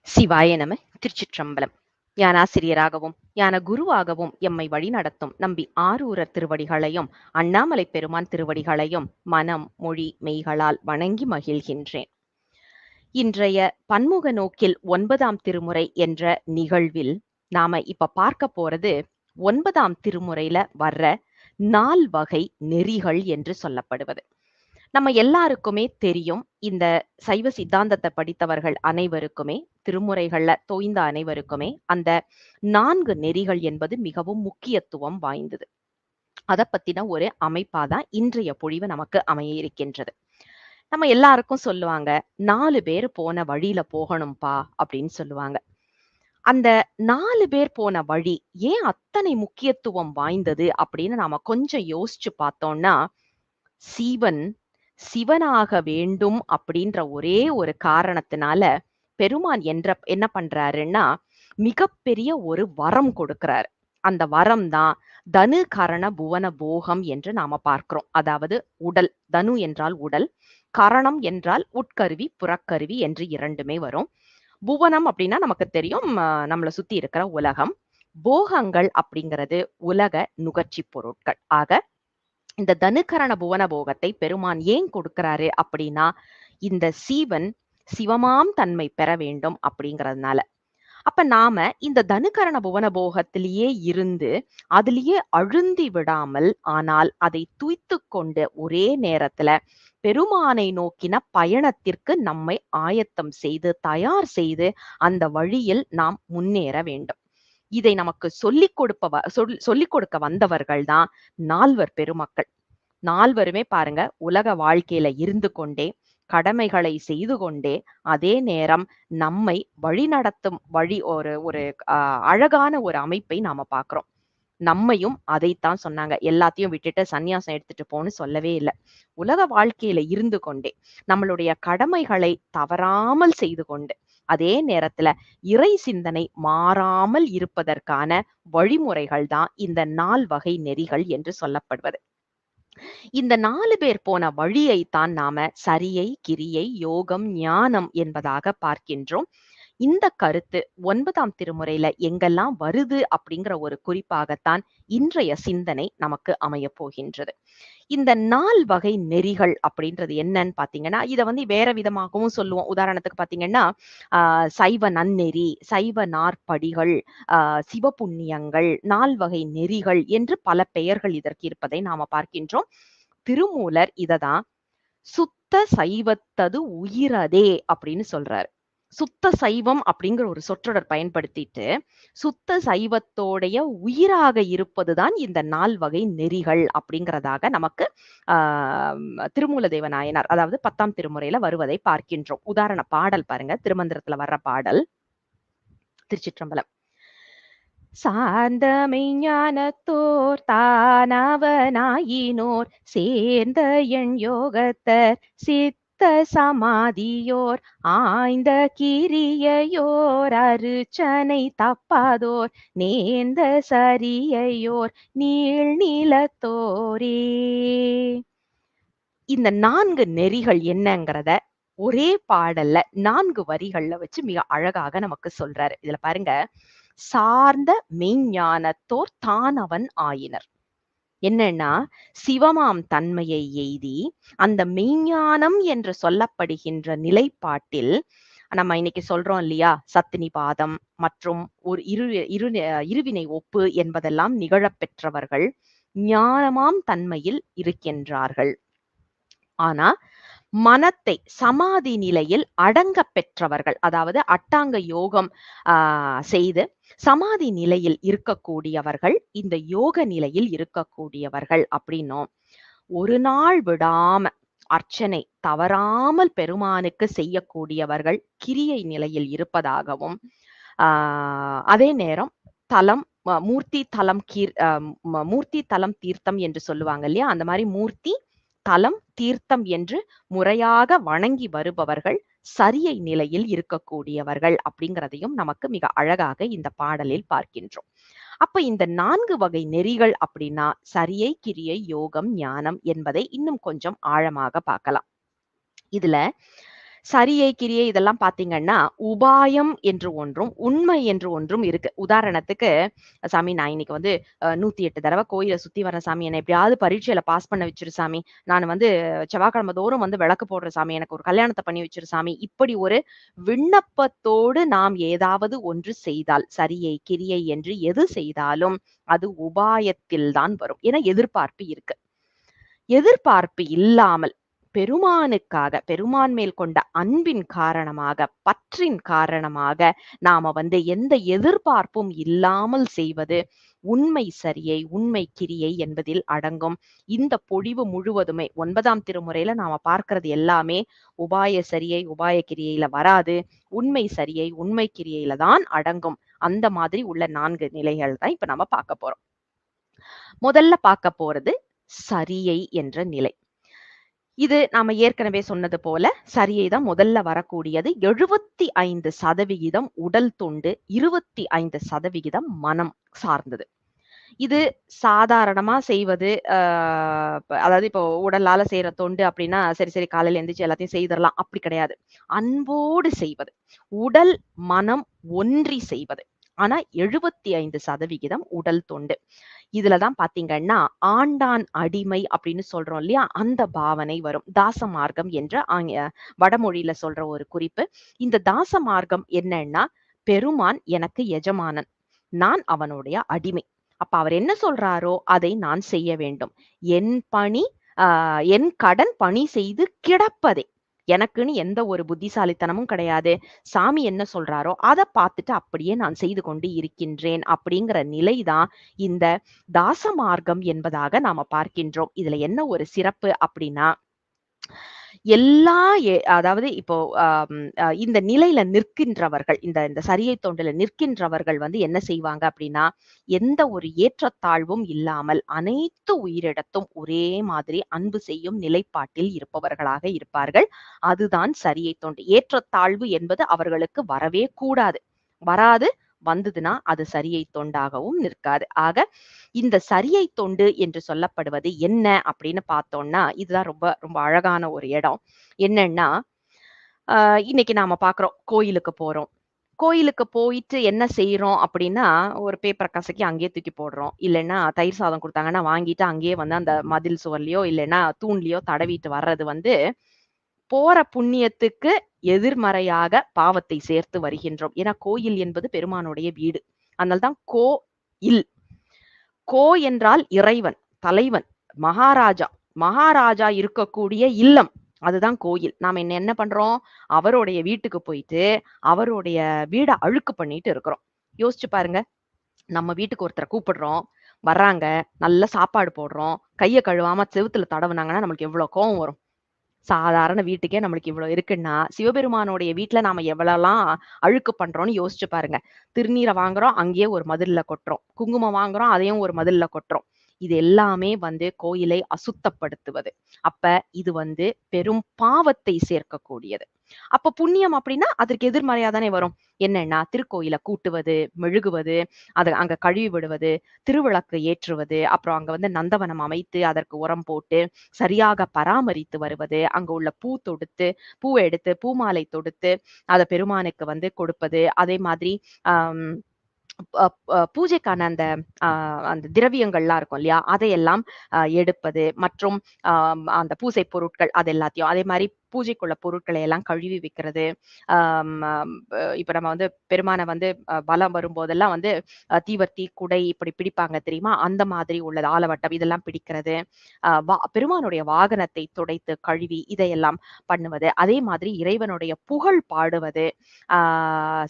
சிவாய நம. திருச்சிற்றம்பலம். ஞானாசிரியராகவும் ஞான குருவாகவும் எம்மை வழிநடத்தும் நம்பி ஆரூரர் திருவடிகளையும் அண்ணாமலை பெருமான் திருவடிகளையும் மனம் மொழி மெய்களால் வணங்கி மகிழ்கின்றேன். இன்றைய பன்முக நோக்கில் 9ஆம் திருமுறை என்ற நிகழ்வில் நாம இப்ப பார்க்க போறது 9ஆம் திருமுறையில வர்ற 4 வகை நெறிகள் என்று சொல்லப்படுவது. நம்ம எல்லாருக்குமே தெரியும். இந்த சைவ சித்தாந்தத்தை படித்தவர்கள் அனைவருக்குமே, திருமுறைகள்ல தோய்ந்த அனைவருக்குமே அந்த 4 நெறிகள் என்பது மிகவும் முக்கியத்துவம் வாய்ந்தது. அத பத்தின ஒரு அமைப்பா தான் இன்றைய பொழிவு நமக்கு அமைய இருக்கின்றது. நம்ம எல்லாருக்கும் சொல்லுவாங்க, 4 பேர் போன வழியில போகணும்பா அப்படின்னு சொல்லுவாங்க. அந்த 4 பேர் போன வழி ஏன் அத்தனை முக்கியத்துவம் வாய்ந்தது அப்படின்னு நாம கொஞ்சம் யோசிச்சு பார்த்தோம்னா, சீவன் சிவனாக வேண்டும் அப்படின்ற ஒரே ஒரு காரணத்தினால பெருமான் என்ன பண்றாருன்னா, மிகப்பெரிய ஒரு வரம் கொடுக்கிறாரு. அந்த வரம் தான் தனு கரண புவன போகம் என்று நாம பார்க்கிறோம். அதாவது உடல், தனு என்றால் உடல், கரணம் என்றால் உட்கருவி, புறக்கருவி என்று 2மே வரும். புவனம் அப்படின்னா நமக்கு தெரியும், நம்மள சுத்தி இருக்கிற உலகம். போகங்கள் அப்படிங்கிறது உலக நுகர்ச்சி பொருட்கள். ஆக இந்த தனுகரண புவன போகத்தை பெருமான் ஏன் கொடுக்கிறாரு அப்படின்னா, இந்த சீவன் சிவமாம் தன்மை பெற வேண்டும் அப்படிங்கிறதுனால. அப்ப நாம இந்த தனுகரண புவன போகத்திலேயே இருந்து அதிலேயே அழுந்தி விடாமல், ஆனால் அதை துய்த்துக் கொண்டு ஒரே நேரத்துல பெருமானை நோக்கின பயணத்திற்கு நம்மை ஆயத்தம் செய்து தயார் செய்து அந்த வழியில் நாம் முன்னேற வேண்டும். இதை நமக்கு சொல்லிக் கொடுக்க வந்தவர்கள் தான் நால்வர் பெருமக்கள். நால்வருமே பாருங்க, உலக வாழ்க்கையில இருந்து கொண்டே கடமைகளை செய்து கொண்டே அதே நேரம் நம்மை வழிநடத்தும் ஒரு ஒரு அழகான ஒரு அமைப்பை நாம பார்க்கிறோம். நம்மையும் அதைத்தான் சொன்னாங்க. எல்லாத்தையும் விட்டுட்டு சந்நியாசம் எடுத்துட்டு போன்னு சொல்லவே இல்ல. உலக வாழ்க்கையில இருந்து கொண்டே நம்மளுடைய கடமைகளை தவறாமல் செய்து கொண்டு அதே நேரத்துல இறை சிந்தனை மாறாமல் இருப்பதற்கான வழிமுறைகள் தான் இந்த 4 வகை நெறிகள் என்று சொல்லப்படுவது. இந்த 4 பேர் போன வழியைத்தான் நாம சரியை, கிரியை, யோகம், ஞானம் என்பதாக பார்க்கின்றோம். இந்த கருத்து 9ஆம் திருமுறையில எங்கெல்லாம் வருது அப்படிங்கிற ஒரு குறிப்பாகத்தான் இன்றைய சிந்தனை நமக்கு அமையப் போகின்றது. இந்த 4 வகை நெறிகள் அப்படின்றது என்னன்னு பார்த்தீங்கன்னா, இத வேற விதமாகவும் சொல்லுவோம். உதாரணத்துக்கு பார்த்தீங்கன்னா, சைவ நன்னெறி, சைவ நாற்படிகள், சிவபுண்ணியங்கள், 4 வகை நெறிகள் என்று பல பெயர்கள் இதற்கு இருப்பதை நாம பார்க்கின்றோம். திருமூலர் இததான் சுத்த சைவத்தது உயிரதே அப்படின்னு சொல்றாரு. சுத்த சைவம் அப்படிங்கிற ஒரு சொற்றொடர் பயன்படுத்திட்டு, சுத்த சைவத்தோடைய உயிராக இருப்பதுதான் இந்த 4 வகை நெறிகள் அப்படிங்கிறதாக நமக்கு திருமூலதேவ நாயனார், அதாவது 10ஆம் திருமுறையில வருவதை பார்க்கின்றோம். உதாரண பாடல் பாருங்க, திருமந்திரத்துல வர்ற பாடல். திருச்சிற்றம்பலம். சார்ந்த மெய்ஞானத்தோர் தானவனாயினோர் சேர்ந்த எண் யோகத்தர் சித்த சமாதியோர் ஆய்ந்த கிரியையோர் அருச்சனை தப்பாதோர் நேர்ந்த சரியையோர் நீள் நிலத்தோரே. இந்த 4 நெறிகள் என்னங்கிறத ஒரே பாடல்ல 4 வரிகள்ல வச்சு மிக அழகாக நமக்கு சொல்றாரு. இதுல பாருங்க, சார்ந்த மெய்ஞானத்தோர் தானவன் ஆயினர். என்னன்னா, சிவமாம் தன்மையை எய்தி அந்த மெய்ஞானம் என்று சொல்லப்படுகின்ற நிலைப்பாட்டில் நம்ம இன்னைக்கு சொல்றோம் இல்லையா, சத்தினிபாதம் மற்றும் ஒரு இருவினை ஒப்பு என்பதெல்லாம் நிகழப் பெற்றவர்கள் ஞானமாம் தன்மையில் இருக்கின்றார்கள். ஆனா மனத்தை சமாதி நிலையில் அடங்க பெற்றவர்கள், அதாவது அட்டாங்க யோகம் செய்து சமாதி நிலையில் இருக்கக்கூடியவர்கள், இந்த யோக நிலையில் இருக்கக்கூடியவர்கள் அப்படின்னும், ஒரு நாள் விடாம அர்ச்சனை தவறாமல் பெருமானுக்கு செய்யக்கூடியவர்கள் கிரியை நிலையில் இருப்பதாகவும், அதே நேரம் தலம் மூர்த்தி தலம் மூர்த்தி தலம் தீர்த்தம் என்று சொல்லுவாங்க இல்லையா, அந்த மாதிரி மூர்த்தி தலம் தீர்த்தம் என்று முறையாக வணங்கி வருபவர்கள் சரியை நிலையில் இருக்கக்கூடியவர்கள் அப்படிங்கிறதையும் நமக்கு மிக அழகாக இந்த பாடலில் பார்க்கின்றோம். அப்ப இந்த 4 வகை நெறிகள் அப்படின்னா சரியை, கிரியை, யோகம், ஞானம் என்பதை இன்னும் கொஞ்சம் ஆழமாக பார்க்கலாம். இதுல சரியை, கிரியை இதெல்லாம் பார்த்தீங்கன்னா, உபாயம் என்று ஒன்றும், உண்மை என்று ஒன்றும் இருக்கு. உதாரணத்துக்கு, "சாமி நான் இன்னைக்கு வந்து 108 தடவ கோயில சுத்தி வரேன் சாமி. என்ன எப்படியாவது பரீட்சையில பாஸ் பண்ண வச்சுரு சாமி. நான் வந்து செவ்வாய்க்கிழமை தோறும் வந்து விளக்கு போடுறேன் சாமி. எனக்கு ஒரு கல்யாணத்த பண்ணி வச்சுரு சாமி." இப்படி ஒரு விண்ணப்பத்தோடு நாம் ஏதாவது ஒன்று செய்தால், சரியை, கிரியை என்று எது செய்தாலும், அது உபாயத்தில் தான் வரும். ஏன்னா எதிர்பார்ப்பு இருக்கு. எதிர்பார்ப்பு இல்லாமல் பெருமானுக்காக, பெருமான் மேல் கொண்ட அன்பின் காரணமாக, பற்றின் காரணமாக நாம வந்து எந்த எதிர்பார்ப்பும் இல்லாமல் செய்வது உண்மை சரியை, உண்மை கிரியை என்பதில் அடங்கும். இந்த பொழிவு முழுவதுமே 9ஆம் திருமுறையில நாம பார்க்கிறது எல்லாமே உபாய சரியை, உபாய கிரியையில வராது. உண்மை சரியை, உண்மை கிரியையில தான் அடங்கும். அந்த மாதிரி உள்ள 4 நிலைகள் தான் இப்ப நம்ம பார்க்க போறோம். முதல்ல பார்க்க போறது சரியை என்ற நிலை. இது நாம ஏற்கனவே சொன்னது போல, சரியை தான் முதல்ல வரக்கூடியது. 75% உடல் தொண்டு, 25% மனம் சார்ந்தது. இது சாதாரணமா செய்வது, அதாவது இப்போ உடலால செய்ற தொண்டு அப்படின்னா, சரி, சரி காலையில எந்திரிச்சு எல்லாத்தையும் செய்திரலாம். அப்படி கிடையாது. அன்போடு செய்வது. உடல், மனம் ஒன்றி செய்வது. ஆனா 75% உடல் தொண்டு. இதுல தான் பார்த்தீங்கன்னா, ஆண்டான் அடிமை அப்படின்னு சொல்றோம் இல்லையா? அந்த பாவனை வரும். தாச மார்க்கம் என்ற வடமொழியில சொல்ற ஒரு குறிப்பு. இந்த தாச மார்க்கம் என்னன்னா, பெருமான் எனக்கு எஜமானன். நான் அவனுடைய அடிமை. அப்ப அவர் என்ன சொல்றாரோ, அதை நான் செய்ய வேண்டும். என் பணி அ என் கடன் பணி செய்து கிடப்பதே. எனக்குன்னு எந்த ஒரு புத்திசாலித்தனமும் கிடையாது. சாமி என்ன சொல்றாரோ, அத பார்த்துட்டு அப்படியே நான் செய்து கொண்டு இருக்கின்றேன். அப்படிங்கிற நிலை தான் இந்த தாச மார்க்கம் என்பதாக நாம பார்க்கின்றோம். இதுல என்ன ஒரு சிறப்பு அப்படின்னா, எல்லா அதாவது இப்போ இந்த நிலையில நிற்கின்றவர்கள், இந்த இந்த சரியை தொண்டுல நிற்கின்றவர்கள் வந்து என்ன செய்வாங்க அப்படின்னா, எந்த ஒரு ஏற்றத்தாழ்வும் இல்லாமல் அனைத்து உயிரிடத்தும் ஒரே மாதிரி அன்பு செய்யும் நிலைப்பாட்டில் இருப்பவர்களாக இருப்பார்கள். அதுதான் சரியை தொண்டு. ஏற்றத்தாழ்வு என்பது அவர்களுக்கு வரவே கூடாது. வராது. வந்ததுன்னா அது சரியை தொண்டாகவும் நிற்காது. ஆக இந்த சரியை தொண்டு என்று சொல்லப்படுவது என்ன அப்படின்னு பார்த்தோம்னா, இதுதான் ரொம்ப ரொம்ப அழகான ஒரு இடம். என்னன்னா, இன்னைக்கு நாம பார்க்குறோம். கோயிலுக்கு போறோம். கோயிலுக்கு போயிட்டு என்ன செய்றோம் அப்படின்னா, ஒரு பேப்பர கசக்கி அங்கேயே தூக்கி போடுறோம். இல்லன்னா தயிர் சாதம் குடுத்தாங்கன்னா வாங்கிட்டு அங்கேயே வந்து அந்த மதில் சுவர்லயோ, இல்லன்னா தூண்லயோ தடவிட்டு வர்றது வந்து, போற புண்ணியத்துக்கு எதிர்மறையாக பாவத்தை சேர்த்து வருகின்றோம். ஏன்னா கோயில் என்பது பெருமானுடைய வீடு. அதனால தான் இல். கோ என்றால் இறைவன், தலைவன், மகாராஜா. மகாராஜா இருக்கக்கூடிய இல்லம். அதுதான் கோயில். நாம என்ன பண்றோம்? அவருடைய வீட்டுக்கு போயிட்டு, அவருடைய வீட அழுக்கு பண்ணிட்டு இருக்கிறோம். யோசிச்சு பாருங்க. நம்ம வீட்டுக்கு ஒருத்தர கூப்பிடுறோம். வர்றாங்க. நல்ல சாப்பாடு போடுறோம். கைய கழுவாம செவுத்துல தடவுனாங்கன்னா, நம்மளுக்கு எவ்வளோ கோவம் வரும்? சாதாரண வீட்டுக்கே நம்மளுக்கு இவ்வளோ இருக்குன்னா, சிவபெருமானுடைய வீட்ல நாம எவ்வளலாம் அழுக்கு பண்றோம்னு யோசிச்சு பாருங்க. திருநீர வாங்குறோம், அங்கேயே ஒரு மதில்ல கொட்டுறோம். குங்குமம் வாங்குறோம், அதையும் ஒரு மதில்ல கொட்டுறோம். இது எல்லாமே வந்து கோயிலை அசுத்தப்படுத்துவது. அப்ப இது வந்து பெரும் பாவத்தை சேர்க்கக்கூடியது. அப்ப புண்ணியம் அப்படின்னா, அதற்கு எதிர்மறையா தானே வரும். என்னன்னா, திருக்கோயில கூட்டுவது, மெழுகுவது, அத அங்க கழுவி விடுவது, திருவிளக்கு ஏற்றுவது, அப்புறம் அங்க வந்து நந்தவனம் அமைத்து அதற்கு உரம் போட்டு, சரியாக பராமரித்து வருவது, அங்க உள்ள பூ தொடுத்து, பூவ எடுத்து பூமாலை தொடுத்து, அத பெருமானுக்கு வந்து கொடுப்பது. அதே மாதிரி அம் அ அ பூஜைக்கான அந்த அ அந்த திரவியங்கள்லாம் இருக்கும் இல்லையா? அதையெல்லாம் எடுப்பது மற்றும் அந்த பூசை பொருட்கள் அது எல்லாத்தையும். அதே மாரி பூஜைக்குள்ள பொருட்களை எல்லாம் கழுவி வைக்கிறது. அம் அம் இப்ப நம்ம வந்து பெருமான வந்து வலம் வரும்போதெல்லாம் வந்து தீவர்த்தி, குடை இப்படி பிடிப்பாங்க தெரியுமா? அந்த மாதிரி உள்ளது. ஆலவட்டம் இதெல்லாம் பிடிக்கிறது. பெருமானுடைய வாகனத்தை துடைத்து, கழுவி இதையெல்லாம் பண்ணுவது. அதே மாதிரி இறைவனுடைய புகழ் பாடுவது. ஆ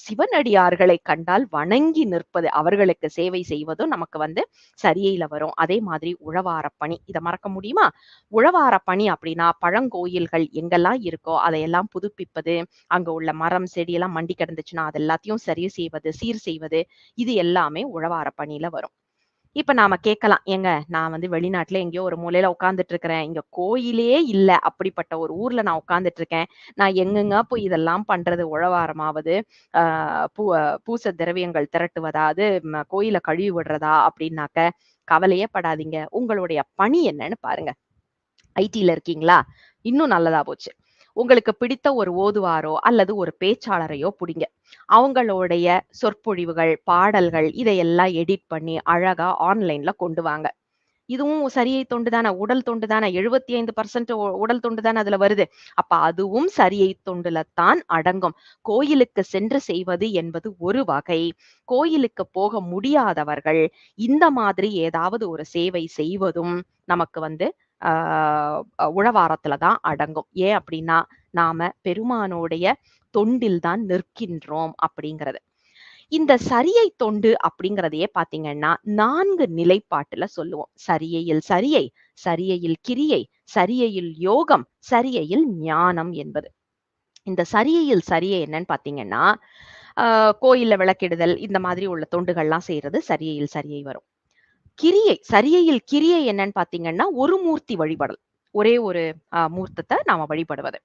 சிவனடியார்களை கண்டால் வணங்கி நிற்பது. அவர்களுக்கு சேவை செய்வதும் நமக்கு வந்து சரியில வரும். அதே மாதிரி உழவாரப் பணி. இத மறக்க முடியுமா? உழவாரப் பணி அப்படின்னா, பழங்கோயில்கள் எங்கெல்லாம் இருக்கோ, அதையெல்லாம் புதுப்பிப்பது. அங்க உள்ள மரம், செடி எல்லாம் மண்டி கிடந்துச்சுன்னா, அது எல்லாத்தையும் சரி செய்வது, சீர் செய்வது. இது எல்லாமே உழவாரப் பணியில வரும். இப்ப நாம கேட்கலாம், "ஏங்க நான் வந்து வெளிநாட்டுல எங்கேயோ ஒரு மூலையில உட்கார்ந்துட்டு இருக்கிறேன். இங்க கோயிலே இல்ல. அப்படிப்பட்ட ஒரு ஊர்ல நான் உட்கார்ந்துட்டு இருக்கேன். நான் எங்கங்க போய் இதெல்லாம் பண்றது? உழவாரமாவது, ஆ பூ பூச திரவியங்கள் திரட்டுவதாவது, கோயில கழுவி விடுறதா?" அப்படின்னாக்க, கவலையே படாதீங்க. உங்களுடைய பணி என்னன்னு பாருங்க. ஐடில இருக்கீங்களா? இன்னும் நல்லதா போச்சு. உங்களுக்கு பிடித்த ஒரு ஓதுவாரோ அல்லது ஒரு பேச்சாளரையோ புடிங்க. அவங்களுடைய சொற்பொழிவுகள், பாடல்கள் இதையெல்லாம் எடிட் பண்ணி அழகா ஆன்லைன்ல கொண்டு வாங்க. இதுவும் சரியை தொண்டு தான, உடல் தொண்டு தான. 75% உடல் தொண்டு தான அதுல வருது. அப்ப அதுவும் சரியை தொண்டுல தான் அடங்கும். கோயிலுக்கு சென்று செய்வது என்பது ஒரு வகை. கோயிலுக்கு போக முடியாதவர்கள், இந்த மாதிரி ஏதாவது ஒரு சேவை செய்வதும் நமக்கு வந்து ஆ உழவாரத்துல தான் அடங்கும். ஏன் அப்டின்னா, நாம பெருமானுடைய தொண்டில் தான் நிற்கின்றோம் அப்படிங்கிறது. இந்த சரியை தொண்டு அப்படிங்கிறதையே பார்த்தீங்கன்னா, 4 நிலைப்பாட்டுல சொல்லுவோம். சரியையில் சரியை, சரியையில் கிரியை, சரியையில் யோகம், சரியையில் ஞானம் என்பது. இந்த சரியையில் சரியை என்னன்னு பார்த்தீங்கன்னா, அ கோயில்ல விளக்கிடுதல் இந்த மாதிரி உள்ள தொண்டுகள்லாம் செய்றது சரியையில் சரியை வரும். கிரியை சரியையில் கிரியை என்னன்னு பார்த்தீங்கன்னா, ஒரு மூர்த்தி வழிபடல். ஒரே ஒரு மூர்த்தத்த நாம வழிபடுவது.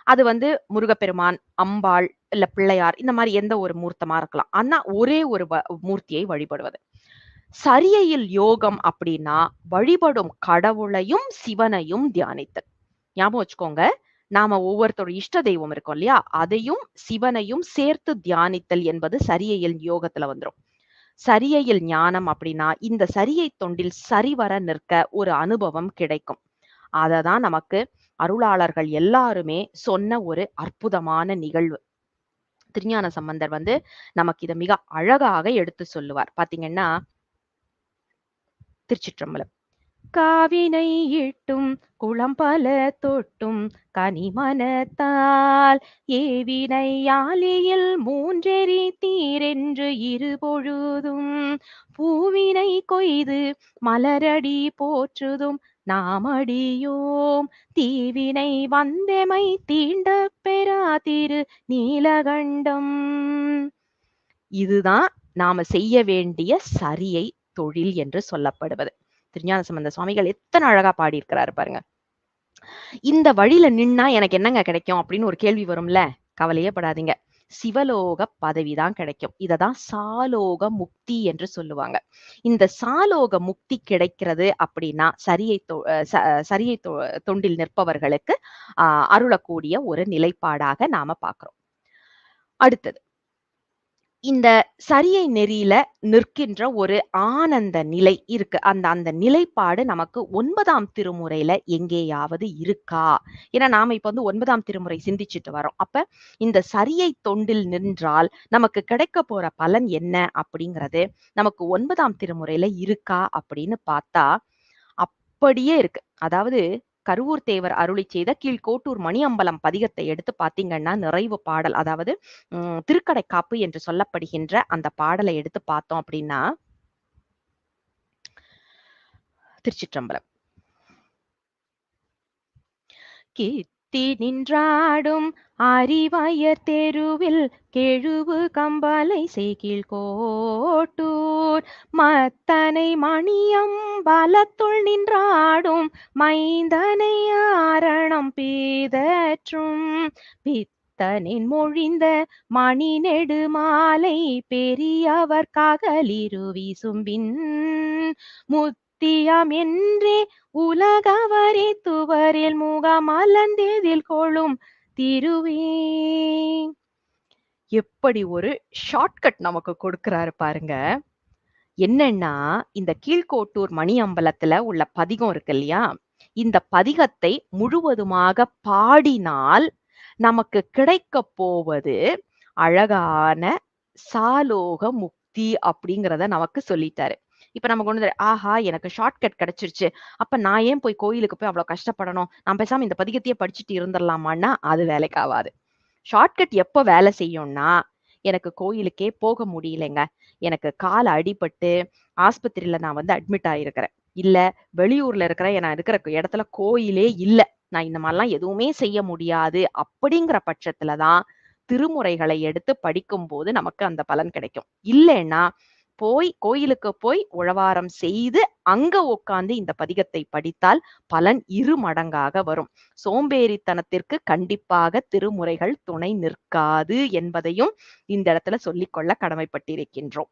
அது வந்து முருகப்பெருமான், அம்பாள், இல்ல பிள்ளையார் இந்த மாரி எந்த ஒரு மூர்த்தமா இருக்கலாம். ஆனா ஒரே ஒரு மூர்த்தியை வழிபடுவது. சரியையில் யோகம் அப்படின்னா, வழிபடும் கடவுளையும், சிவனையும் தியானித்தல். ஞாபகம் வச்சுக்கோங்க. நாம ஒவ்வொருத்தரோட இஷ்ட தெய்வம் இருக்கும் இல்லையா? அதையும், சிவனையும் சேர்த்து தியானித்தல் என்பது சரியையில் யோகத்துல வந்துரும். சரியையில் ஞானம் அப்படின்னா, இந்த சரியை தொண்டில் சரிவர நிற்க ஒரு அனுபவம் கிடைக்கும். அததான் நமக்கு அருளாளர்கள் எல்லாருமே சொன்ன ஒரு அற்புதமான நிகழ்வு. திருஞான சம்பந்தர் வந்து நமக்கு இத மிக அழகாக எடுத்து சொல்லுவார். பார்த்தீங்கன்னா, திருச்சிற்றம்பலம். காவினை இட்டும் குளம்பல தொட்டும் கனிமனத்தால் ஏவினை யாழியில் மூன்றெறி தீரென்று இருபொழுதும் பூவினை கொய்து மலரடி போற்றுதும் நாமடியோம் தீவினை வந்தெமை தீண்ட பெறா திரு நீலகண்டம். இதுதான் நாம செய்ய வேண்டிய சரியை தொழில் என்று சொல்லப்படுவது. திருஞான சம்பந்த சுவாமிகள் எத்தனை அழகா பாடியிருக்கிறாரு பாருங்க. இந்த வழியில நின்னா எனக்கு என்னங்க கிடைக்கும் அப்படின்னு ஒரு கேள்வி வரும்ல. கவலையே படாதீங்க. சிவலோக பதவி தான் கிடைக்கும். இததான் சாலோக முக்தி என்று சொல்லுவாங்க. இந்த சாலோக முக்தி கிடைக்கிறது அப்படின்னா சரியை தொண்டில் நிற்பவர்களுக்கு அருளக்கூடிய ஒரு நிலைப்பாடாக நாம பார்க்கிறோம். அடுத்தது இந்த சரியை நெறியில நிற்கின்ற ஒரு ஆனந்த நிலை இருக்கு. அந்த அந்த நிலைப்பாடு நமக்கு 9ஆம் திருமுறையில எங்கேயாவது இருக்கா? ஏன்னா நாம இப்ப வந்து 9ஆம் திருமுறை சிந்திச்சுட்டு வரோம். அப்ப இந்த சரியை தொண்டில் நின்றால் நமக்கு கிடைக்கப் போற பலன் என்ன அப்படிங்கிறது நமக்கு 9ஆம் திருமுறையில இருக்கா அப்படின்னு பார்த்தா, அப்படியே இருக்கு. அதாவது கருவூர் தேவர் அருளிச் செய்த கீழ்கோட்டூர் மணியம்பலம் பதிகத்தை எடுத்து பார்த்தீங்கன்னா, நிறைவு பாடல். அதாவது திருக்கடைக்காப்பு என்று சொல்லப்படுகின்ற அந்த பாடலை எடுத்து பார்த்தோம் அப்படின்னா, திருச்சிற்றம்பலம். கித்தி நின்றாடும் அறிவயர் தெருவில் கெழுவு கம்பலை செய்கில் கோட்டூர் மத்தனை மணியம் பலத்துள் நின்றாடும் மைந்தனை ஆரணம் பீதற்றும் பித்தனின் மொழிந்த மணி நெடு மாலை பெரியவர் ககலிரு வீசும்பின் முத்தியம் என்றே உலகவரே துவரில் முகமலர்ந்தெதில் கொள்ளும் திருவே. எப்படி ஒரு ஷார்ட்கட் நமக்கு கொடுக்கிறாரு பாருங்க. என்னன்னா, இந்த கீழ்கோட்டூர் மணி அம்பலத்துல உள்ள பதிகம் இருக்கு இல்லையா? இந்த பதிகத்தை முழுவதுமாக பாடினால் நமக்கு கிடைக்கப் போவது அழகான சாலோக முக்தி அப்படிங்கிறத நமக்கு சொல்லிட்டாரு. இப்ப நம்ம கொண்டு வந்து ஆஹா! எனக்கு ஷார்ட்கட் கிடைச்சிருச்சு. அப்ப நான் ஏன் போய் கோயிலுக்கு போய் அவ்ளோ கஷ்டப்படணும்? நான் பேசாம இந்த பதிகத்தையே படிச்சுட்டு இருந்துரலாமான்னா, அது வேலைக்கு ஆவாது. ஷார்ட்கட் எப்ப வேலை செய்யும்னா, எனக்கு கோயிலுக்கே போக முடியலைங்க. எனக்கு கால் அடிபட்டு ஆஸ்பத்திரியில நான் வந்து அட்மிட் ஆயிருக்கிறேன். இல்ல வெளியூர்ல இருக்கிறேன். நான் இருக்கிற இடத்துல கோயிலே இல்ல. நான் இந்த மாரிலாம் எதுவுமே செய்ய முடியாது. அப்படிங்கிற பட்சத்துல தான் திருமுறைகளை எடுத்து படிக்கும்போது நமக்கு அந்த பலன் கிடைக்கும். இல்லைன்னா கோயிலுக்கு போய் உழவாரம் செய்து அங்க உட்கார்ந்து இந்த பதிகத்தை படித்தால் பலன் 2 மடங்காக வரும். சோம்பேறித்தனத்திற்கு கண்டிப்பாக திருமுறைகள் துணை நிற்காது என்பதையும் இந்த இடத்துல சொல்லிக்கொள்ள கடமைப்பட்டிருக்கின்றோம்.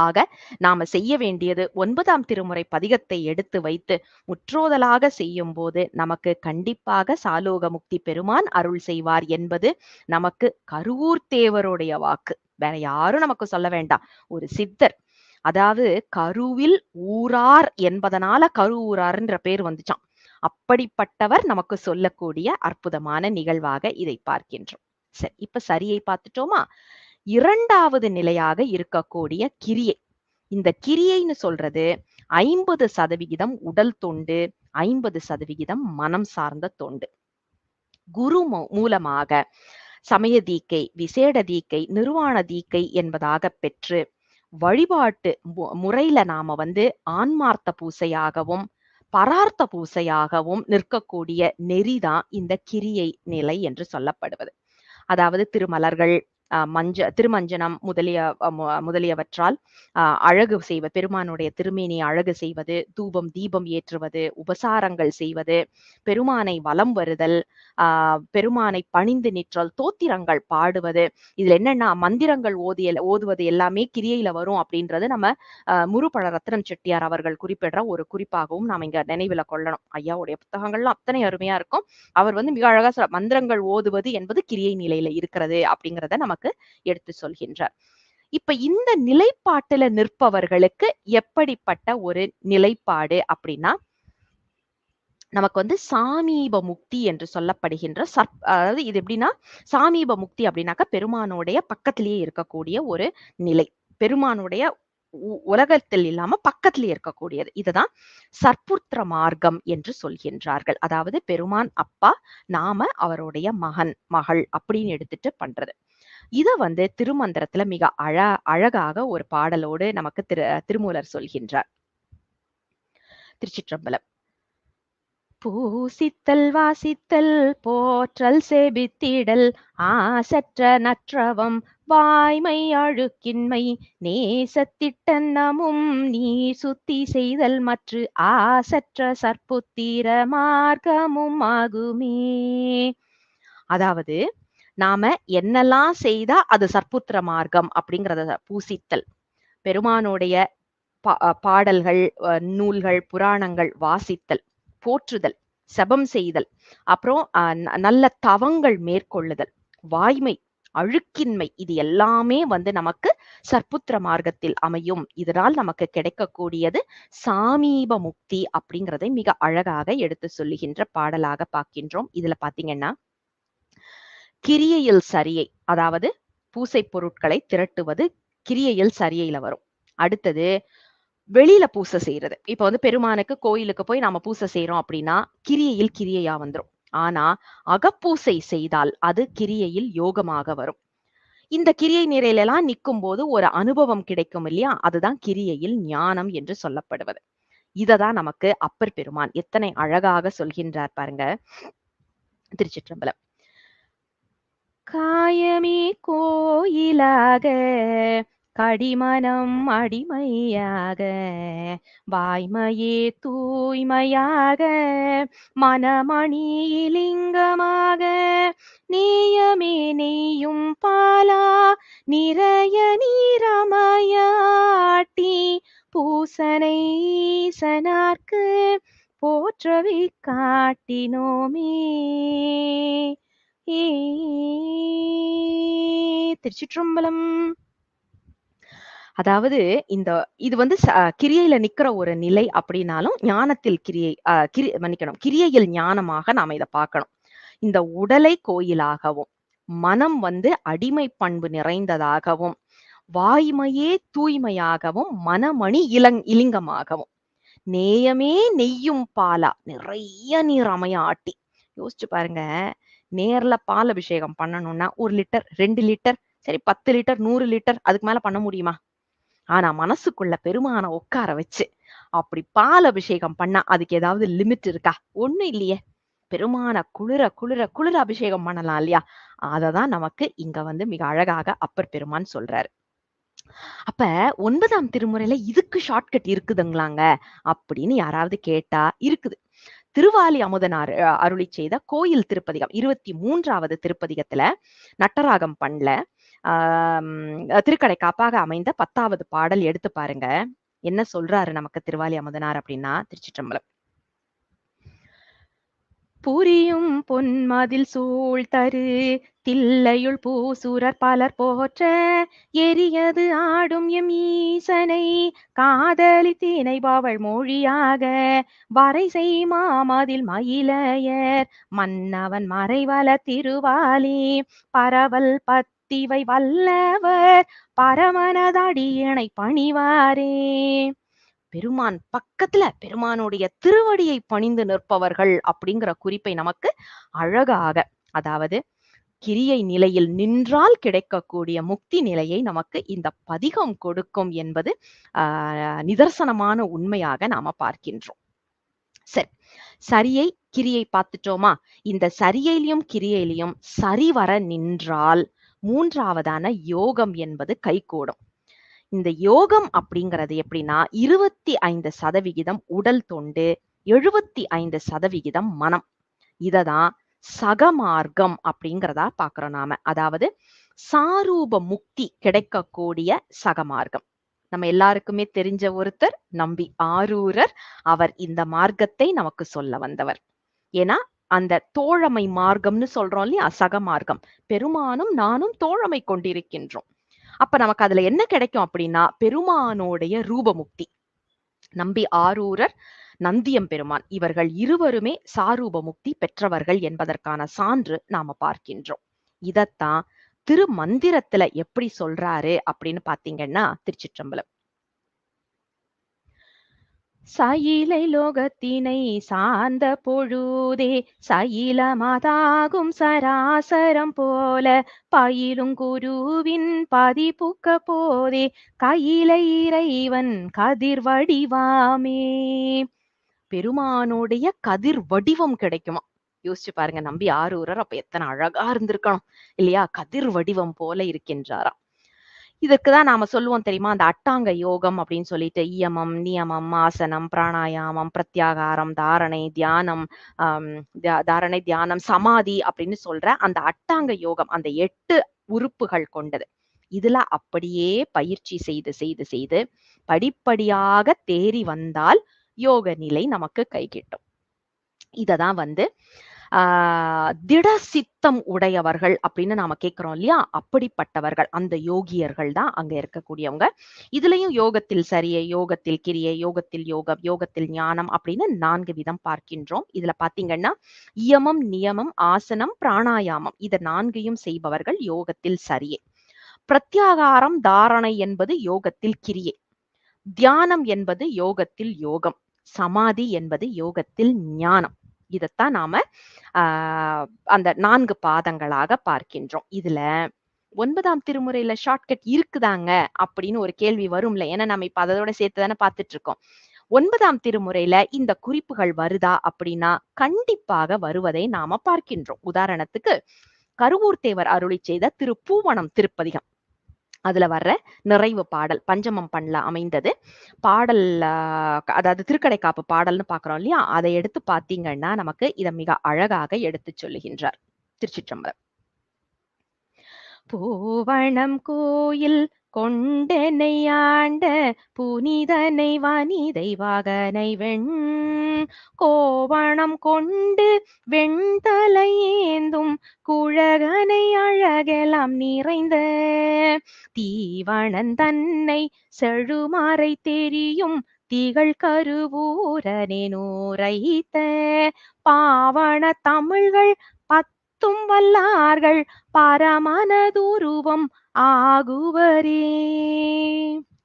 ஆக நாம செய்ய வேண்டியது 9ஆம் திருமுறை பதிகத்தை எடுத்து வைத்து முற்றோதலாக செய்யும் போது நமக்கு கண்டிப்பாக சாலோக முக்தி பெருமான் அருள் செய்வார் என்பது நமக்கு கருவூர் தேவருடைய வாக்கு. வேற யாரும் நமக்கு சொல்ல வேண்டாம். ஒரு சித்தர், அதாவது கருவில் ஊரார் என்பதனால கருவூரார்ன்ற பேர் வந்துச்சாம். அப்படிப்பட்டவர் நமக்கு சொல்லக்கூடிய அற்புதமான நிகழ்வாக இதை பார்க்கின்றோம். சரி, இப்ப சரியை பார்த்துட்டோமா? 2வது நிலையாக இருக்கக்கூடிய கிரியை. இந்த கிரியைன்னு சொல்றது 50% உடல் தொண்டு, 50% மனம் சார்ந்த தொண்டு. குரு மூலமாக சமய தீக்கை, விசேட தீக்கை, நிர்வாண தீக்கை என்பதாக பெற்று வழிபாட்டு முறையில நாம ஆன்மார்த்த பூசையாகவும் பரார்த்த பூசையாகவும் நிற்கக்கூடிய நெறிதான் இந்த கிரியை நிலை என்று சொல்லப்படுவது. அதாவது திருமலர்கள், திருமஞ்சனம் முதலியவற்றால் அழகு செய்வது, பெருமானுடைய திருமேனியை அழகு செய்வது, தூபம் தீபம் ஏற்றுவது, உபசாரங்கள் செய்வது, பெருமானை வலம் வருதல், பெருமானை பணிந்து நிற்றல், தோத்திரங்கள் பாடுவது. இதுல என்னன்னா மந்திரங்கள் ஓதுவது எல்லாமே கிரியையில வரும் அப்படின்றது நம்ம முருபழ ரத்னம் செட்டியார் அவர்கள் குறிப்பிடுற ஒரு குறிப்பாகவும் நாம இங்க நினைவுல கொள்ளணும். ஐயாவுடைய புத்தகங்கள்லாம் அத்தனை அருமையா இருக்கும். அவர் மிக அழகா மந்திரங்கள் ஓதுவது என்பது கிரியை நிலையில இருக்கிறது அப்படிங்கிறத நமக்கு எடுத்து சொல்கின்றார். இப்ப இந்த நிலைப்பாட்டுல நிற்பவர்களுக்கு எப்படிப்பட்ட ஒரு நிலைப்பாடு அப்படின்னா, நமக்கு சாமீப முக்தி என்று சொல்லப்படுகின்ற அதாவது இது எப்படின்னா, சாமீப முக்தி அப்படின்னாக்கா பெருமானுடைய பக்கத்திலேயே இருக்கக்கூடிய ஒரு நிலை. பெருமானுடைய உலகத்தில் இல்லாம பக்கத்திலேயே இருக்கக்கூடியது. இதுதான் சற்புத்திர மார்க்கம் என்று சொல்கின்றார்கள். அதாவது பெருமான் அப்பா, நாம அவருடைய மகன் மகள் அப்படின்னு எடுத்துட்டு பண்றது. இத திருமந்திரத்துல மிக அழகாக ஒரு பாடலோடு நமக்கு திருமூலர் சொல்கின்றார். திருச்சிற்றம்பலம். பூசித்தல் வாசித்தல் போற்றல் செபித்திடல் ஆசற்ற நற்றவம் வாய்மை அழுக்கின்மை நேசத்திட்டன்னமும் நீ சுத்தி செய்தல் மற்ற ஆசற்ற சற்புத்திர மார்க்கமும் ஆகுமே. அதாவது நாம என்னெல்லாம் செய்தா அது சற்புத்திர மார்க்கம் அப்படிங்கிறத பூசித்தல், பெருமானுடைய பாடல்கள், நூல்கள், புராணங்கள் வாசித்தல், போற்றுதல், செபம் செய்தல், அப்புறம் நல்ல தவங்கள் மேற்கொள்ளுதல், வாய்மை, அழுக்கின்மை, இது எல்லாமே நமக்கு சற்புத்திர மார்க்கத்தில் அமையும். இதனால் நமக்கு கிடைக்கக்கூடியது சாமீப முக்தி அப்படிங்கிறதை மிக அழகாக எடுத்து சொல்லுகின்ற பாடலாக பார்க்கின்றோம். இதுல பாத்தீங்கன்னா கிரியையில் சரியை, அதாவது பூசை பொருட்களை திரட்டுவது கிரியையில் சரியையில வரும். அடுத்தது வெளியில பூசை செய்யறது. இப்ப பெருமானுக்கு கோயிலுக்கு போய் நாம பூசை செய்யறோம் அப்படின்னா கிரியையில் கிரியையா வந்துரும். ஆனா அகப்பூசை செய்தால் அது கிரியையில் யோகமாக வரும். இந்த கிரியை நிறையில எல்லாம் நிற்கும் போது ஒரு அனுபவம் கிடைக்கும் இல்லையா, அதுதான் கிரியையில் ஞானம் என்று சொல்லப்படுவது. இததான் நமக்கு அப்பர் பெருமான் எத்தனை அழகாக சொல்கின்றார் பாருங்க. திருச்சிற்றம்பலம். காயமே கோயிலாக கடிமனம் அடிமையாக வாய்மையே தூய்மையாக மனமணி லிங்கமாக நேயமே நெய்யும் பாலா நிறைய நீரமயாட்டி பூசனை சனார்க்கு போற்றவை காட்டினோமே. திருச்சிற்றம்பலம். அதாவது இது கிரியையில நிக்கிற ஒரு நிலை அப்படின்னாலும் ஞானத்தில் கிரியையில் ஞானமாக நாம இதை பார்க்கணும். இந்த உடலை கோயிலாகவும் மனம் அடிமை பண்பு நிறைந்ததாகவும் வாய்மையே தூய்மையாகவும் மனமணி இலிங்கமாகவும் நேயமே நெய்யும் பாலா நிறைய நீர் அமையாட்டி. யோசிச்சு பாருங்க, நேர்ல பால் அபிஷேகம் பண்ணணும்னா 1 லிட்டர் 2 லிட்டர் சரி 10 லிட்டர் 100 லிட்டர் அதுக்கு மேல பண்ண முடியுமா? ஆனா மனசுக்குள்ள பெருமான உட்கார வச்சு அப்படி பால் அபிஷேகம் பண்ணா அதுக்கு ஏதாவது லிமிட் இருக்கா? ஒண்ணும் இல்லையே. பெருமான குளிர குளிர குளிர அபிஷேகம் பண்ணலாம் இல்லையா? அததான் நமக்கு இங்க மிக அழகாக அப்பர் பெருமான் சொல்றாரு. அப்ப 9ஆம் திருமுறையில இதுக்கு ஷார்ட்கட் இருக்குதுங்களாங்க அப்படின்னு யாராவது கேட்டா இருக்குது. திருவாலி அமுதனார் அருளி செய்த கோயில் திருப்பதிகம் 23வது திருப்பதிகத்துல நட்டராகம் பண்ணல திருக்கடைக்காப்பாக அமைந்த 10வது பாடல் எடுத்து பாருங்க. என்ன சொல்றாரு நமக்கு திருவாலி அமுதனார் அப்படின்னா, திருச்சிற்றம்பலம். புரியும் பொன்மதில் சூழ் தரு தில்லையுள் பூசுரர் பலர் போற்ற எரியது ஆடும் எம் ஈசனை காதலி திணைபவள் மொழியாக வரைசை மாமதில் மயிலையர் மன்னவன் மறைவல திருவாலி பரவல் பத்திவை வல்லவர் பரமனதடியணை பணிவாரே. பெருமான் பக்கத்துல பெருமானுடைய திருவடியை பணிந்து நிற்பவர்கள் அப்படிங்கிற குறிப்பை நமக்கு அழகாக, அதாவது கிரியை நிலையில் நின்றால் கிடைக்கக்கூடிய முக்தி நிலையை நமக்கு இந்த பதிகம் கொடுக்கும் என்பது நிதர்சனமான உண்மையாக நாம பார்க்கின்றோம். சரி, சரியை கிரியை பார்த்துட்டோமா? இந்த சரியையிலும் கிரியையிலையும் சரிவர நின்றால் 3வதான யோகம் என்பது கைகூடும். இந்த யோகம் அப்படிங்கிறது எப்படின்னா 25% உடல் தொண்டு, 75% மனம். இததான் சகமார்க்கம் அப்படிங்கிறதா பாக்குறோம் நாம. அதாவது சாரூப முக்தி கிடைக்கக்கூடிய சகமார்க்கம். நம்ம எல்லாருக்குமே தெரிஞ்ச ஒருத்தர் நம்பி ஆரூரர். அவர் இந்த மார்க்கத்தை நமக்கு சொல்ல வந்தவர். ஏன்னா அந்த தோழமை மார்க்கம்னு சொல்றோம் இல்லையா, சகமார்க்கம். பெருமானும் நானும் தோழமை கொண்டிருக்கின்றோம். அப்ப நமக்கு அதுல என்ன கிடைக்கும் அப்படின்னா பெருமானோடைய ரூபமுக்தி. நம்பி ஆரூரர், நந்தியம் பெருமான் இவர்கள் இருவருமே சாரூப முக்தி பெற்றவர்கள் என்பதற்கான சான்று நாம பார்க்கின்றோம். இதத்தான் திருமந்திரத்துல எப்படி சொல்றாரு அப்படின்னு பாத்தீங்கன்னா, திருச்சிற்றம்பலம். சயிலை லோகத்தினை சார்ந்த பொழுதே சயிலமதாகும் சராசரம் போல பயிலும் குருவின் பதிப்புக்க போதே கையிலை இறைவன் கதிர் வடிவாமே. பெருமானுடைய கதிர் வடிவம் கிடைக்குமா? யோசிச்சு பாருங்க. நம்பி ஆரூரர் அப்ப எத்தனை அழகா இருந்திருக்கணும் இல்லையா? கதிர் வடிவம் போல இருக்கின்றாராம். இதற்குதான் நாம சொல்லுவோம் தெரியுமா, அந்த அட்டாங்க யோகம் அப்படின்னு சொல்லிட்டு இயமம், நியமம், ஆசனம், பிராணாயாமம், பிரத்யாகாரம், தாரணை, தியானம், தாரணை, தியானம், சமாதி அப்படின்னு சொல்ற அந்த அட்டாங்க யோகம், அந்த 8 உறுப்புகள் கொண்டது. இதுல அப்படியே பயிற்சி செய்து செய்து செய்து படிப்படியாக தேறி வந்தால் யோக நிலை நமக்கு கை கிட்டும். இததான் திட சித்தம் உடையவர்கள் அப்படின்னு நாம கேட்கிறோம் இல்லையா, அப்படிப்பட்டவர்கள் அந்த யோகியர்கள் தான் அங்க இருக்கக்கூடியவங்க. இதுலயும் யோகத்தில் சரியை, யோகத்தில் கிரியை, யோகத்தில் யோகம், யோகத்தில் ஞானம் அப்படின்னு 4 விதம் பார்க்கின்றோம். இதுல பாத்தீங்கன்னா இயமம், நியமம், ஆசனம், பிராணாயாமம் இத 4யும் செய்பவர்கள் யோகத்தில் சரியை. பிரத்யாகாரம், தாரணை என்பது யோகத்தில் கிரியை. தியானம் என்பது யோகத்தில் யோகம். சமாதி என்பது யோகத்தில் ஞானம். இதத்தான் நாம அந்த 4 பாதங்களாக பார்க்கின்றோம். இதுல 9ஆம் திருமுறையில ஷார்ட்கட் இருக்குதாங்க அப்படின்னு ஒரு கேள்வி வரும்ல. ஏன்னா நம்ம இப்ப அதோட சேர்த்து தானே பார்த்துட்டு இருக்கோம். 9ஆம் திருமுறையில இந்த குறிப்புகள் வருதா அப்படின்னா கண்டிப்பாக வருவதை நாம பார்க்கின்றோம். உதாரணத்துக்கு கருவூர் தேவர் அருளி செய்த திருப்பூவனம் திருப்பதிகம், அதுல வர்ற நிறைவு பாடல் பஞ்சமம் பண்ணல அமைந்தது பாடல். அதாவது திருக்கடைக்காப்பு பாடல்னு பாக்குறோம் இல்லையா, அதை எடுத்து பாத்தீங்கன்னா நமக்கு இதை மிக அழகாக எடுத்து சொல்லுகின்றார். திருச்சிற்றம்பலம். பூவணம் கோயில் கொண்டனை ஆண்ட புனிதனை வனிதை வாகனை வெண் கோவணம் கொண்டு வெண்தலை ஏந்தும் குழகனை அழகெல்லாம் நிறைந்த தீவணன் தன்னை செழுமறை தெரியும் திகழ் கருவூரனே நூரைத்த பாவன தமிழ்கள் பத்தும் வல்லார்கள் பரமனதுருவம் ஆகுவரே.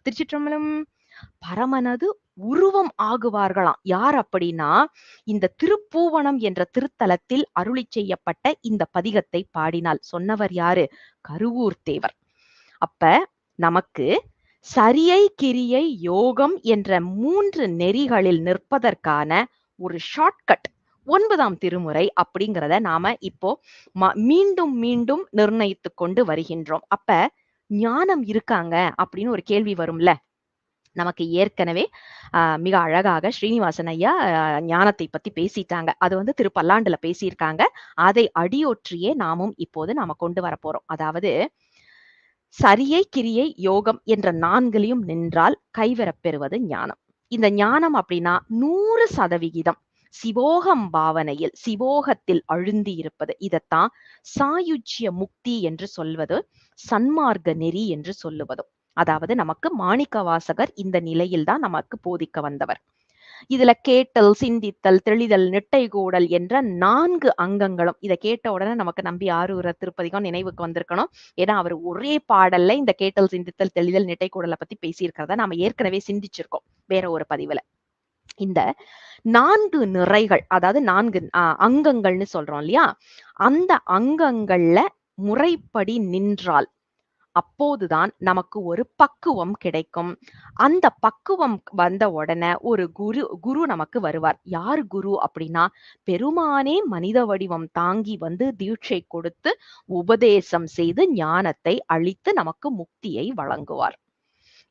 திருச்சிற்றம்பலம். பரமனது உருவம் ஆகுவார்களாம். யார் அப்படின்னா இந்த திருப்பூவனம் என்ற திருத்தலத்தில் அருளி செய்யப்பட்ட இந்த பதிகத்தை பாடினால். சொன்னவர் யாரு? கருவூர் தேவர். அப்ப நமக்கு சரியை, கிரியை, யோகம் என்ற 3 நெறிகளில் நிற்பதற்கான ஒரு ஷார்ட்கட் 9ஆம் திருமுறை அப்படிங்கிறத நாம இப்போ மீண்டும் மீண்டும் நிர்ணயித்து கொண்டு வருகின்றோம். அப்ப ஞானம் இருக்காங்க அப்படின்னு ஒரு கேள்வி வரும்ல. நமக்கு ஏற்கனவே மிக அழகாக ஸ்ரீனிவாசன் ஐயா ஞானத்தை பத்தி பேசிட்டாங்க. அது திருப்பல்லாண்டுல பேசியிருக்காங்க. அதை அடியொற்றியே நாமும் இப்போது நாம கொண்டு வர போறோம். அதாவது சரியை, கிரியை, யோகம் என்ற 4லையும் நின்றால் கைவரப் பெறுவது ஞானம். இந்த ஞானம் அப்படின்னா 100% சிவோகம் பாவனையில், சிவோகத்தில் அழுந்தி இருப்பது. இதத்தான் சாயுஜ்ய முக்தி என்று சொல்வது, சன்மார்க்க நெறி என்று சொல்லுவதும். அதாவது நமக்கு மாணிக்கவாசகர் இந்த நிலையில்தான் நமக்கு போதிக்க வந்தவர். இதுல கேட்டல், சிந்தித்தல், தெளிதல், நிட்டைகூடல் என்ற 4 அங்கங்களும். இதை கேட்ட உடனே நமக்கு நம்பி ஆரூரர் திருப்பதிகம் நினைவுக்கு வந்திருக்கணும். ஏன்னா அவர் ஒரே பாடல்ல இந்த கேட்டல், சிந்தித்தல், தெளிதல், நிட்டைகூடலை பத்தி பேசியிருக்கிறத நாம ஏற்கனவே சிந்திச்சிருக்கோம் வேற ஒரு பதிவுல. இந்த 4 நிறைகள், அதாவது 4 அங்கங்கள்னு சொல்றோம் இல்லையா, அந்த அங்கங்கள்ல முறைப்படி நின்றால் அப்போதுதான் நமக்கு ஒரு பக்குவம் கிடைக்கும். அந்த பக்குவம் வந்த உடனே ஒரு குரு நமக்கு வருவார். யார் குரு அப்படின்னா, பெருமானே மனித வடிவம் தாங்கி வந்து தீட்சை கொடுத்து உபதேசம் செய்து ஞானத்தை அளித்து நமக்கு முக்தியை வழங்குவார்.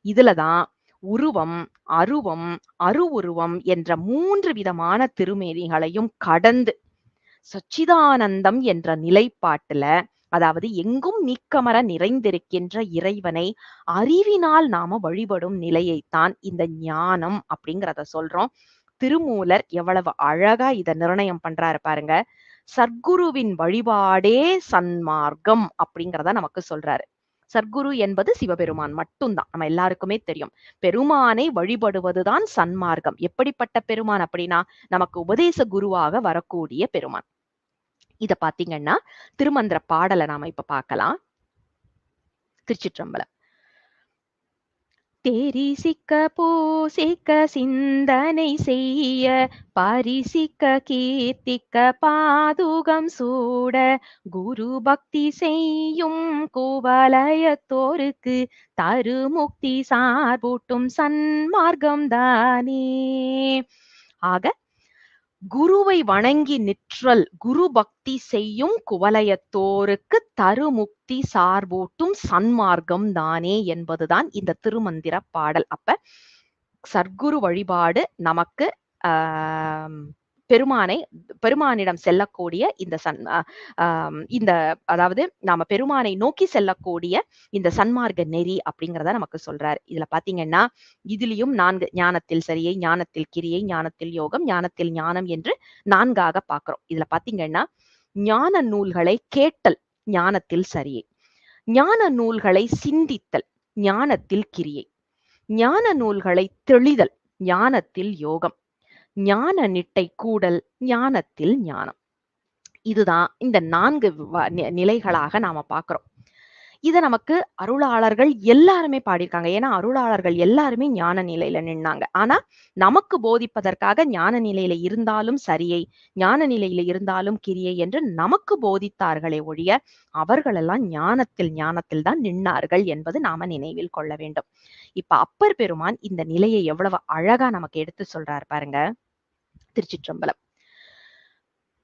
இதுலதான் உருவம், அருவம், அருவுருவம் என்ற 3 விதமான திருமேனிகளையும் கடந்து சச்சிதானந்தம் என்ற நிலைப்பாட்டுல, அதாவது எங்கும் நீக்கமற நிறைந்திருக்கின்ற இறைவனை அறிவினால் நாம வழிபடும் நிலையைத்தான் இந்த ஞானம் அப்படிங்கிறத சொல்றோம். திருமூலர் எவ்வளவு அழகா இத நிர்ணயம் பண்றாரு பாருங்க. சர்க்குருவின் வழிபாடே சன்மார்க்கம் அப்படிங்கிறத நமக்கு சொல்றாரு. சர்க்குரு என்பது சிவபெருமான் மட்டும்தான். நம்ம எல்லாருக்குமே தெரியும். பெருமானை வழிபடுவதுதான் சன்மார்க்கம். எப்படிப்பட்ட பெருமான் அப்படின்னா, நமக்கு உபதேச குருவாக வரக்கூடிய பெருமான். இத பாத்தீங்கன்னா திருமந்திர பாடலை நாம இப்ப பார்க்கலாம். திருச்சிற்றம்பலம். தெரிசிக்க பூசிக்க சிந்தனை செய்ய பரிசிக்க கீர்த்திக்க பாதுகம் சூட குரு பக்தி செய்யும் குவலயத்தோருக்கு தருமுக்தி சார்பூட்டும் சன்மார்க்கம் தானே. ஆக குருவை வணங்கி நிற்றல், குரு பக்தி செய்யும் குவலயத்தோருக்கு தருமுக்தி சார்பூட்டும் சன்மார்க்கம் தானே என்பதுதான் இந்த திருமந்திர பாடல். அப்ப சர்க்குரு வழிபாடு நமக்கு பெருமானிடம் செல்லக்கூடிய இந்த அதாவது நாம பெருமானை நோக்கி செல்லக்கூடிய இந்த சன்மார்க்க நெறி அப்படிங்கிறத நமக்கு சொல்றாரு. இதுல பாத்தீங்கன்னா இதுலயும் 4 ஞானத்தில் சரியை, ஞானத்தில் கிரியை, ஞானத்தில் யோகம், ஞானத்தில் ஞானம் என்று 4ஆக பார்க்கிறோம். இதுல பாத்தீங்கன்னா ஞான நூல்களை கேட்டல் ஞானத்தில் சரியை, ஞான நூல்களை சிந்தித்தல் ஞானத்தில் கிரியை, ஞான நூல்களை தெளிதல் ஞானத்தில் யோகம், ஞான நிட்டை கூடல் ஞானத்தில் ஞானம். இதுதான் இந்த 4 நிலைகளாக நாம பார்க்கிறோம். இத நமக்கு அருளாளர்கள் எல்லாருமே பாடியிருக்காங்க. ஏன்னா அருளாளர்கள் எல்லாருமே ஞான நிலையில நின்னாங்க. ஆனா நமக்கு போதிப்பதற்காக ஞான நிலையில இருந்தாலும் சரியை, ஞான நிலையில இருந்தாலும் கிரியை என்று நமக்கு போதித்தார்களே ஒழிய அவர்களெல்லாம் ஞானத்தில் தான் நின்னார்கள் என்பது நாம நினைவில் கொள்ள வேண்டும். இப்ப அப்பர் பெருமான் இந்த நிலையை எவ்வளவு அழகா நமக்கு எடுத்து சொல்றாரு பாருங்க. திருச்சிற்றம்பலம்.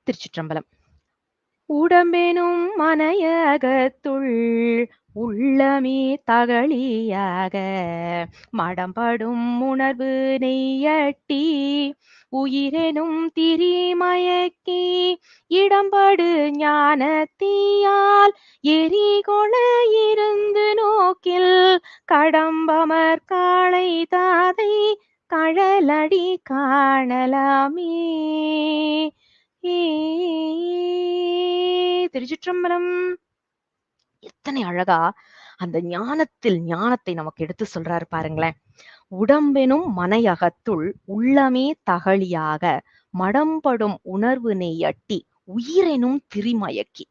திருச்சிற்றம்பலம். உடம்பெனும் மனையகத்துள் உள்ளமே தகளியாக மடம்படும் உணர்வு நெய்யட்டி உயிரெனும் திரிமயக்கி இடம்படு ஞானத்தீயால் எரிகொள இருந்து நோக்கில் கடம்பமர் காளை தாதை கழலடி காணலாமே. திருச்சிற்றம்பலம். எத்தனை அழகா அந்த ஞானத்தை நமக்கு எடுத்து சொல்றாரு பாருங்களேன். உடம்பெனும் மனையகத்துள் உள்ளமே தகளியாக மடம்படும் உணர்வு நெய்யட்டி உயிரெனும் திரிமயக்கி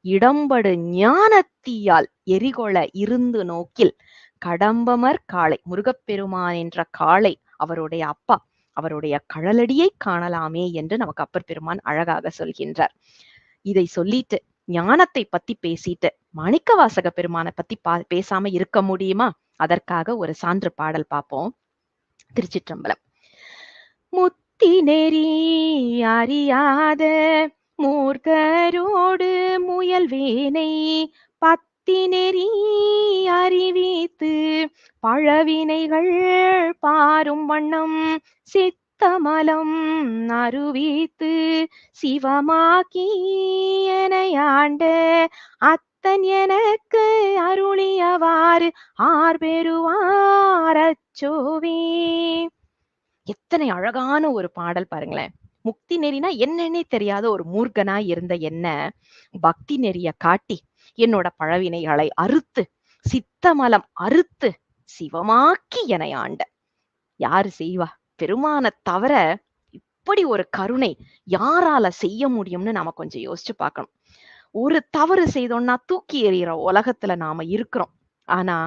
இடம்படு ஞானத்தீயால் எரிகொள இருந்து நோக்கில் கடம்பமர் காளை, முருகப்பெருமான் என்ற காளை அவருடைய அப்பா, அவருடைய கழலடியை காணலாமே என்று நமக்கு அப்பர் பெருமான் அழகாக சொல்கின்றார். இதை சொல்லிட்டு ஞானத்தை பத்தி பேசிட்டு மாணிக்கவாசக பெருமானை பத்தி பேசாம இருக்க முடியுமா? அதற்காக ஒரு சான்று பாடல் பார்ப்போம். திருச்சிற்றம்பலம். முத்தி நெறி அறியாத மூர்க்கரோடு முயல்வேனை பத்தி நெறி அறிவித்து பழவினைகள் பாரும் வண்ணம் சித்தமலம் அருவித்து சிவமாக்கி எனையாண்ட அத்தன் எனக்கு அருளியவாறு ஆர்பெருவார் அச்சோவே. எத்தனை அழகான ஒரு பாடல் பாருங்களேன். முக்தி நெறினா என்னன்னே தெரியாத ஒரு மூர்க்கனா இருந்த என்ன பக்தி நெறிய காட்டி என்னோட பழவினைகளை அறுத்து சித்தமலம் அறுத்து சிவமாக்கி எனை ஆண்ட. யாரு செய்வா? பெருமானை தவிர இப்படி ஒரு கருணை யாரால செய்ய முடியும்னு நாம கொஞ்சம் யோசிச்சு பார்க்கணும். ஒரு தவறு செய்தோம்னா தூக்கி எறிகிற உலகத்துல நாம இருக்கிறோம். ஆனா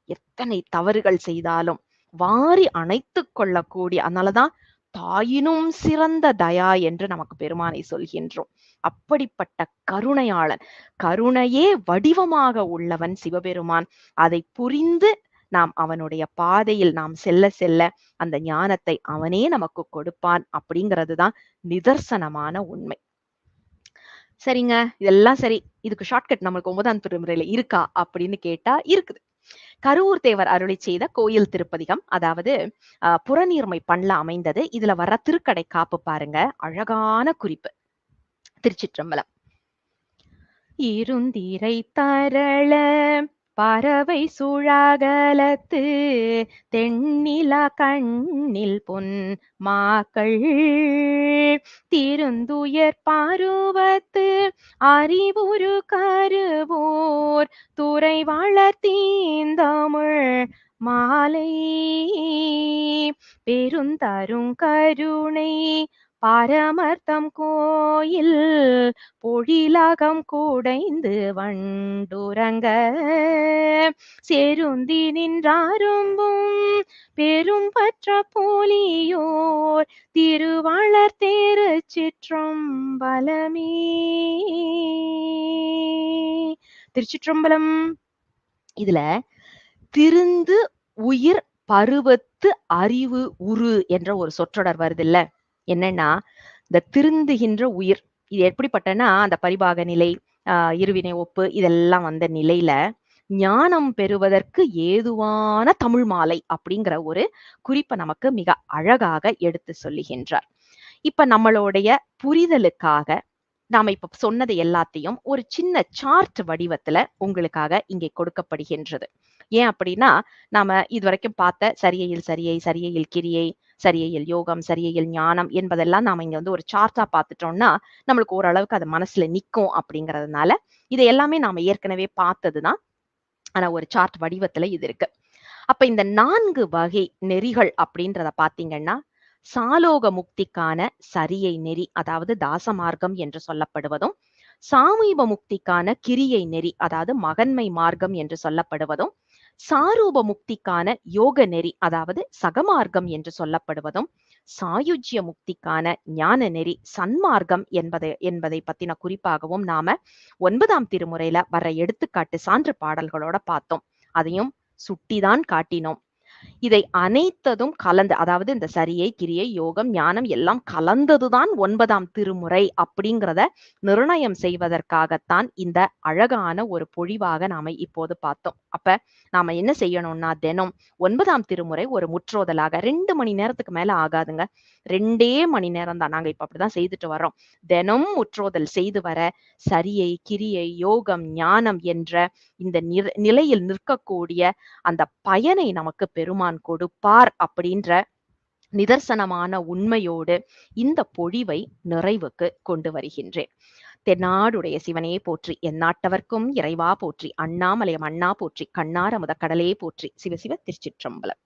எத்தனை தவறுகள் செய்தாலும் வாரி அணைத்துக் கொள்ளக்கூடிய, அதனாலதான் தாயினும் சிறந்த தயா என்று நமக்கு பெருமானை சொல்கின்றோம். அப்படிப்பட்ட கருணையாளன், கருணையே வடிவமாக உள்ளவன் சிவபெருமான். அதை புரிந்து நாம் அவனுடைய பாதையில் நாம் செல்ல செல்ல அந்த ஞானத்தை அவனே நமக்கு கொடுப்பான் அப்படிங்கிறதுதான் நிதர்சனமான உண்மை. சரிங்க, இதெல்லாம் சரி. இதுக்கு ஷார்ட்கட் நம்மளுக்கு 9ஆம் திருமுறையில இருக்கா அப்படின்னு கேட்டா இருக்குது. கருவூர் தேவர் அருளி செய்த கோயில் திருப்பதிகம், அதாவது புறநீர்மை பண்ணல அமைந்தது. இதுல வர்ற திருக்கடை காப்பு பாருங்க, அழகான குறிப்பு. திருச்சிற்றம்பலம். இருந்திரை தரள பறவை சுழாகலத்து தென்னிலா கண்ணில் பொன் மாக்கள் திருந்துயர் பருவத்து அறிவுரு கருவோர் துறை வளர்த்தீந்தமிழ் மாலை பெருந்தரும் கருணை பரமர்த்தம் கோயில் பொழிலகம் குடைந்து வண்டுறங்க செருந்தி நின்றாரும்பும் பெரும் பற்ற போலியோர் திருவளர் தேரு சிற்றம்பலமே. திருச்சிற்றம்பலம். இதுல திருந்து உயிர் பருவத்து அறிவு உரு என்ற ஒரு சொற்றொடர் வருது இல்ல. என்னன்னா இந்த திருந்துகின்ற உயிர், இது எப்படிப்பட்டனா அந்த பரிபாக நிலை, இருவினை ஒப்பு இதெல்லாம் வந்த நிலையில ஞானம் பெறுவதற்கு ஏதுவான தமிழ் மாலை அப்படிங்கிற ஒரு குறிப்பை நமக்கு மிக அழகாக எடுத்து சொல்லுகின்றார். இப்ப நம்மளுடைய புரிதலுக்காக நாம இப்ப சொன்னது எல்லாத்தையும் ஒரு சின்ன சார்ட் வடிவத்துல உங்களுக்காக இங்கே கொடுக்கப்படுகின்றது. ஏன் அப்படின்னா, நாம இதுவரைக்கும் பார்த்த சரியையில் சரியை, சரியையில் கிரியை, சரியையில் யோகம், சரியையில் ஞானம் என்பதெல்லாம் நாம இங்க வந்து ஒரு சார்ட்டா பார்த்துட்டோம்னா நம்மளுக்கு ஓரளவுக்கு அது மனசுல நிக்கும் அப்படிங்கிறதுனால இதை எல்லாமே நாம ஏற்கனவே பார்த்ததுதான். ஆனா ஒரு சார்ட் வடிவத்துல இது இருக்கு. அப்ப இந்த 4 வகை நெறிகள் அப்படின்றத பாத்தீங்கன்னா, சாலோக முக்திக்கான சரியை நெறி, அதாவது தாச மார்க்கம் என்று சொல்லப்படுவதும், சாமீப முக்திக்கான கிரியை நெறி, அதாவது மகன்மை மார்க்கம் என்று சொல்லப்படுவதும், சாரூப முக்திக்கான யோக நெறி, அதாவது சகமார்க்கம் என்று சொல்லப்படுவதும், சாயுஜ்ய முக்திக்கான ஞான நெறி சன்மார்க்கம் என்பதை பத்தின குறிப்பாகவும் நாம 9ஆம் திருமுறையில வர்ற எடுத்துக்காட்டு சான்று பாடல்களோட பார்த்தோம். அதையும் சுட்டிதான் காட்டினோம். இதை அனைத்ததும் கலந்து, அதாவது இந்த சரியை, கிரியை, யோகம், ஞானம் எல்லாம் கலந்ததுதான் 9ஆம் திருமுறை அப்படிங்கிறத நிர்ணயம் செய்வதற்காகத்தான் இந்த அழகான ஒரு பொழிவாக நாம இப்போது பார்த்தோம். அப்ப நாம என்ன செய்யணும்னா, தினம் 9ஆம் திருமுறை ஒரு முற்றோதலாக 2 மணி நேரத்துக்கு மேல ஆகாதுங்க. 2 மணி நேரம் தான். நாங்க இப்ப அப்படிதான் செய்துட்டு வர்றோம். தினம் முற்றோதல் செய்து வர சரியை, கிரியை, யோகம், ஞானம் என்ற இந்த நிலையில் நிற்கக்கூடிய அந்த பயனை நமக்கு பெருமான் கொடுப்பார் அப்படின்ற நிதர்சனமான உண்மையோடு இந்த பொழிவை நிறைவுக்கு கொண்டு வருகின்றேன். தென்னாடுடைய சிவனே போற்றி, எந்நாட்டவர்க்கும் இறைவா போற்றி, அண்ணாமலையம் அண்ணா போற்றி, கண்ணார முதக்கடலே போற்றி. சிவசிவ திருச்சிற்றம்பலம்.